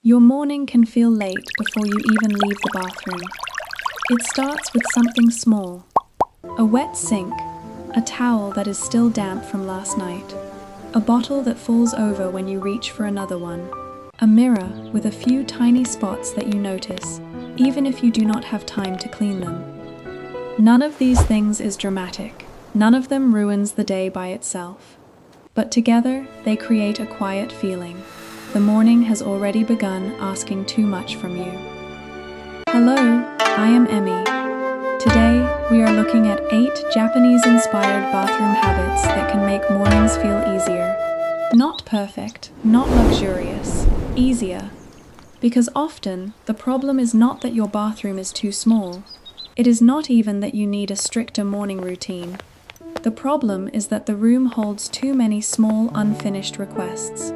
Your morning can feel late before you even leave the bathroom. It starts with something small. A wet sink, a towel that is still damp from last night, a bottle that falls over when you reach for another one, a mirror with a few tiny spots that you notice, even if you do not have time to clean them. None of these things is dramatic. None of them ruins the day by itself. But together, they create a quiet feeling. The morning has already begun asking too much from you. Hello, I am Emmy. Today, we are looking at 8 Japanese-inspired bathroom habits that can make mornings feel easier. Not perfect, not luxurious, easier. Because often, the problem is not that your bathroom is too small. It is not even that you need a stricter morning routine. The problem is that the room holds too many small, unfinished requests.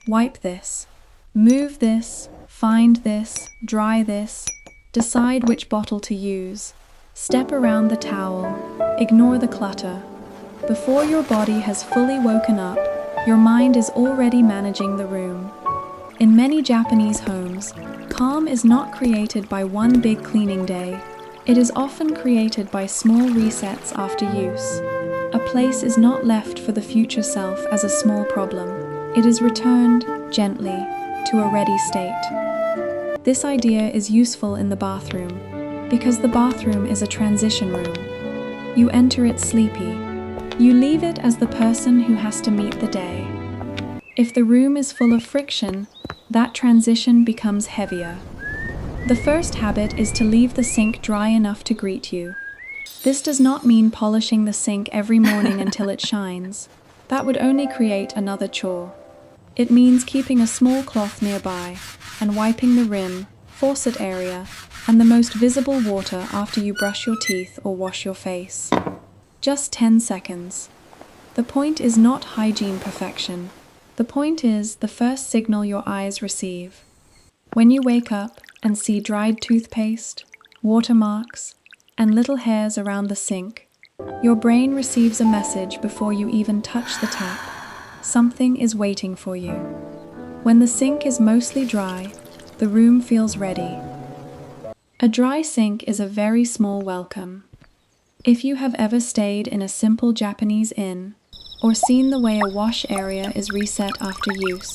Wipe this, move this, find this, dry this, decide which bottle to use, step around the towel, ignore the clutter. Before your body has fully woken up, your mind is already managing the room. In many Japanese homes, calm is not created by one big cleaning day. It is often created by small resets after use. A place is not left for the future self as a small problem. It is returned, gently, to a ready state. This idea is useful in the bathroom, because the bathroom is a transition room. You enter it sleepy. You leave it as the person who has to meet the day. If the room is full of friction, that transition becomes heavier. The first habit is to leave the sink dry enough to greet you. This does not mean polishing the sink every morning until it shines. That would only create another chore. It means keeping a small cloth nearby and wiping the rim, faucet area, and the most visible water after you brush your teeth or wash your face. Just 10 seconds. The point is not hygiene perfection. The point is the first signal your eyes receive. When you wake up and see dried toothpaste, watermarks, and little hairs around the sink, your brain receives a message before you even touch the tap. Something is waiting for you. When the sink is mostly dry, the room feels ready. A dry sink is a very small welcome. If you have ever stayed in a simple Japanese inn, or seen the way a wash area is reset after use,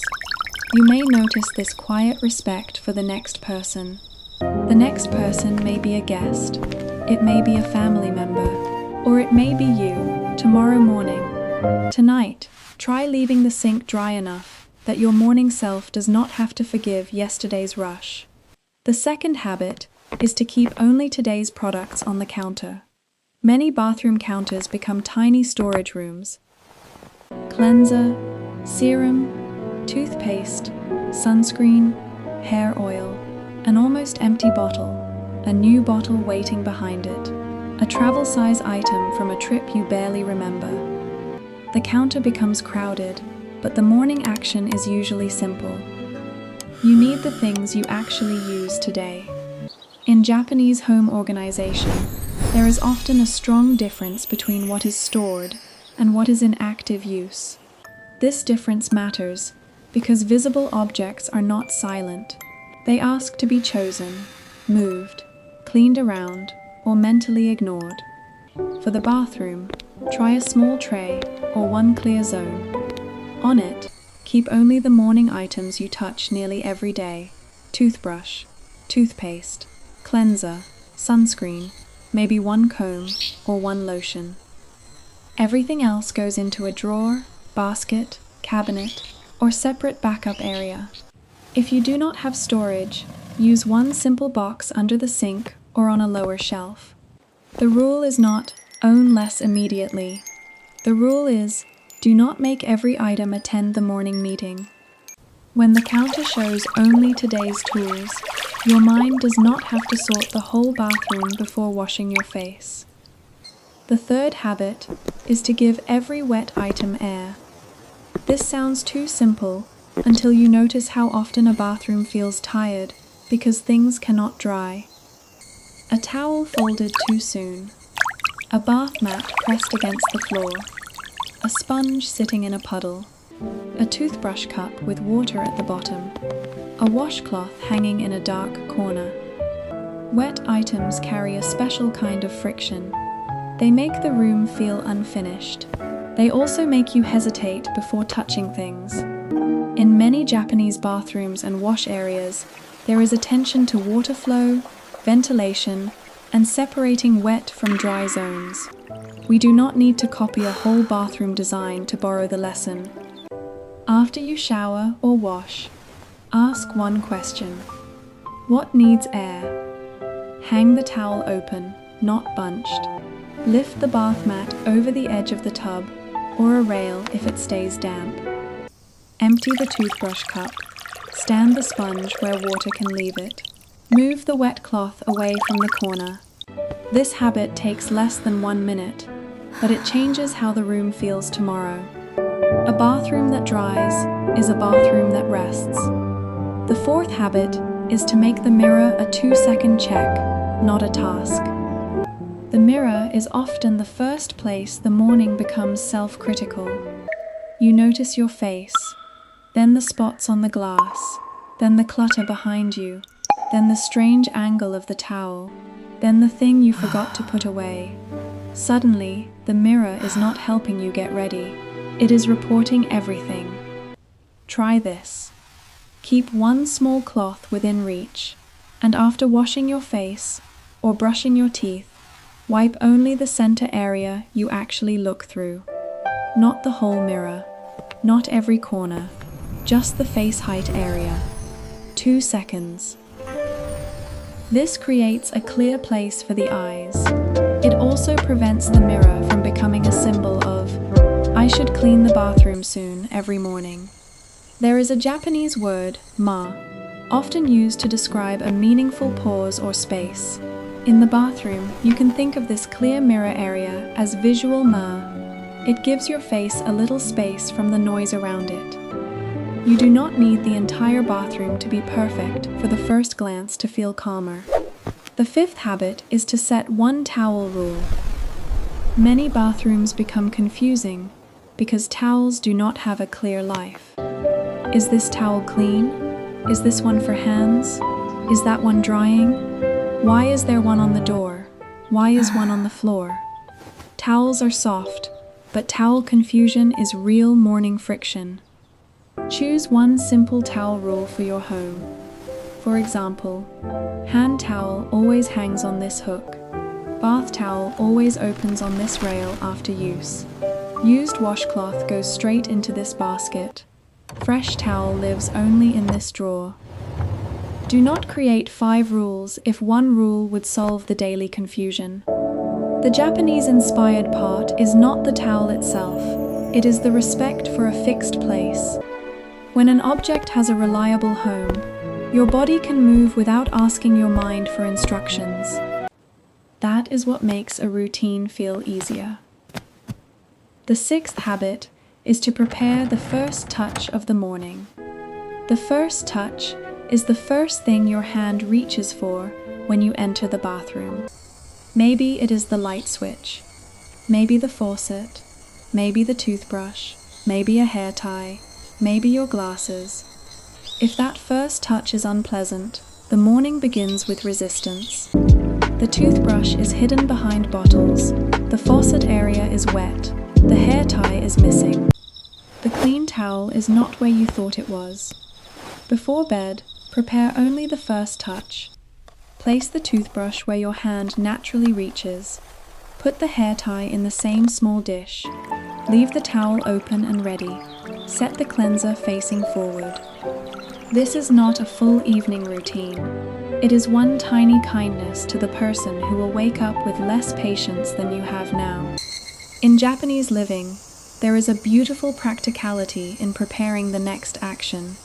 you may notice this quiet respect for the next person. The next person may be a guest, it may be a family member, or it may be you, tomorrow morning. Tonight, try leaving the sink dry enough that your morning self does not have to forgive yesterday's rush. The second habit is to keep only today's products on the counter. Many bathroom counters become tiny storage rooms. Cleanser, serum, toothpaste, sunscreen, hair oil, an almost empty bottle, a new bottle waiting behind it, a travel-size item from a trip you barely remember. The counter becomes crowded, but the morning action is usually simple. You need the things you actually use today. In Japanese home organization, there is often a strong difference between what is stored and what is in active use. This difference matters because visible objects are not silent. They ask to be chosen, moved, cleaned around, or mentally ignored. For the bathroom, try a small tray or one clear zone. On it, keep only the morning items you touch nearly every day: toothbrush, toothpaste, cleanser, sunscreen, maybe one comb or one lotion. Everything else goes into a drawer, basket, cabinet, or separate backup area. If you do not have storage, use one simple box under the sink or on a lower shelf. The rule is not own less immediately. The rule is do not make every item attend the morning meeting. When the counter shows only today's tools, your mind does not have to sort the whole bathroom before washing your face. The third habit is to give every wet item air. This sounds too simple until you notice how often a bathroom feels tired because things cannot dry. A towel folded too soon. A bath mat pressed against the floor. A sponge sitting in a puddle. a toothbrush cup with water at the bottom, a washcloth hanging in a dark corner. Wet items carry a special kind of friction. They make the room feel unfinished. They also make you hesitate before touching things. In many Japanese bathrooms and wash areas, there is attention to water flow, ventilation, and separating wet from dry zones. We do not need to copy a whole bathroom design to borrow the lesson. After you shower or wash, ask one question. What needs air? Hang the towel open, not bunched. Lift the bath mat over the edge of the tub or a rail if it stays damp. Empty the toothbrush cup. Stand the sponge where water can leave it. Move the wet cloth away from the corner. This habit takes less than 1 minute, but it changes how the room feels tomorrow. A bathroom that dries is a bathroom that rests. The fourth habit is to make the mirror a 2-second check, not a task. The mirror is often the first place the morning becomes self-critical. You notice your face, then the spots on the glass, then the clutter behind you, then the strange angle of the towel, then the thing you forgot to put away. Suddenly, the mirror is not helping you get ready. It is reporting everything. Try this. Keep one small cloth within reach, and after washing your face or brushing your teeth, wipe only the center area you actually look through. Not the whole mirror, not every corner, just the face height area. 2 seconds. This creates a clear place for the eyes. It also prevents the mirror from becoming a symbol of, I should clean the bathroom soon every morning. There is a Japanese word, ma, often used to describe a meaningful pause or space. In the bathroom, you can think of this clear mirror area as visual ma. It gives your face a little space from the noise around it. You do not need the entire bathroom to be perfect for the first glance to feel calmer. The fifth habit is to set one towel rule. Many bathrooms become confusing because towels do not have a clear life. Is this towel clean? Is this one for hands? Is that one drying? Why is there one on the door? Why is one on the floor? Towels are soft, but towel confusion is real morning friction. Choose one simple towel rule for your home. For example, hand towel always hangs on this hook. Bath towel always opens on this rail after use. Used washcloth goes straight into this basket. Fresh towel lives only in this drawer. Do not create 5 rules if one rule would solve the daily confusion. The Japanese-inspired part is not the towel itself. It is the respect for a fixed place. When an object has a reliable home, your body can move without asking your mind for instructions. That is what makes a routine feel easier. The sixth habit is to prepare the first touch of the morning. The first touch is the first thing your hand reaches for when you enter the bathroom. Maybe it is the light switch, maybe the faucet, maybe the toothbrush, maybe a hair tie, maybe your glasses. If that first touch is unpleasant, the morning begins with resistance. The toothbrush is hidden behind bottles, the faucet area is wet, the hair tie is missing. The clean towel is not where you thought it was. Before bed, prepare only the first touch. Place the toothbrush where your hand naturally reaches. Put the hair tie in the same small dish. Leave the towel open and ready. Set the cleanser facing forward. This is not a full evening routine. It is one tiny kindness to the person who will wake up with less patience than you have now. In Japanese living, there is a beautiful practicality in preparing the next action.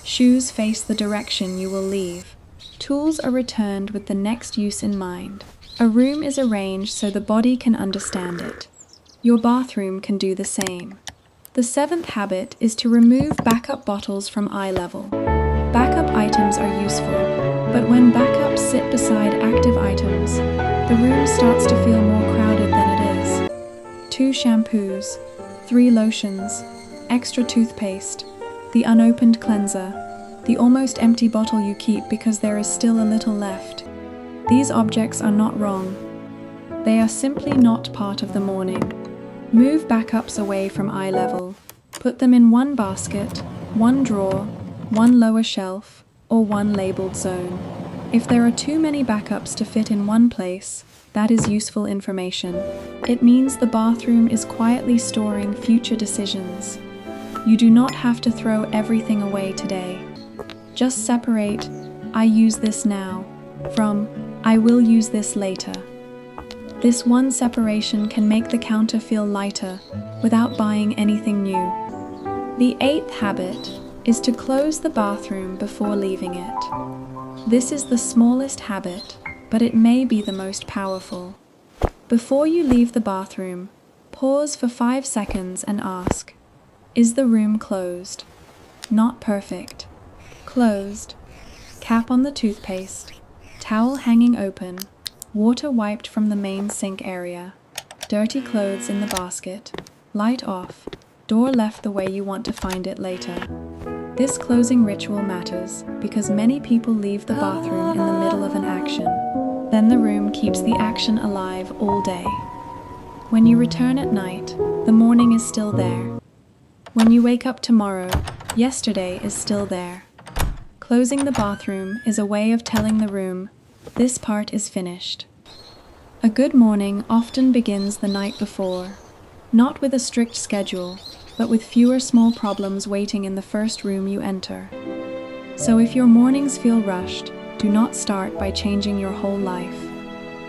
Shoes face the direction you will leave. Tools are returned with the next use in mind. A room is arranged so the body can understand it. Your bathroom can do the same. The seventh habit is to remove backup bottles from eye level. Backup items are useful, but when backups sit beside active items, the room starts to feel more crowded than it is. 2 shampoos, 3 lotions, extra toothpaste, the unopened cleanser, the almost empty bottle you keep because there is still a little left. These objects are not wrong. They are simply not part of the morning. Move backups away from eye level. Put them in one basket, one drawer, one lower shelf, or one labeled zone. If there are too many backups to fit in one place, that is useful information. It means the bathroom is quietly storing future decisions. You do not have to throw everything away today. Just separate "I use this now" from "I will use this later." This one separation can make the counter feel lighter without buying anything new. The 8th habit is to close the bathroom before leaving it. This is the smallest habit, but it may be the most powerful. Before you leave the bathroom, pause for 5 seconds and ask, is the room closed? Not perfect. Closed. Cap on the toothpaste. Towel hanging open. Water wiped from the main sink area. Dirty clothes in the basket. Light off. Door left the way you want to find it later. This closing ritual matters because many people leave the bathroom in the middle of an action. Then the room keeps the action alive all day. When you return at night, the morning is still there. When you wake up tomorrow, yesterday is still there. Closing the bathroom is a way of telling the room, this part is finished. A good morning often begins the night before, not with a strict schedule, but with fewer small problems waiting in the first room you enter. So if your mornings feel rushed, do not start by changing your whole life.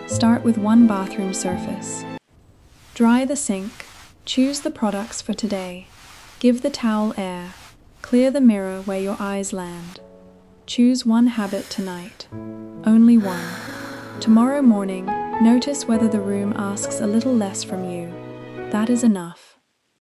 Start with one bathroom surface. Dry the sink. Choose the products for today. Give the towel air. Clear the mirror where your eyes land. Choose one habit tonight. Only one. Tomorrow morning, notice whether the room asks a little less from you. That is enough.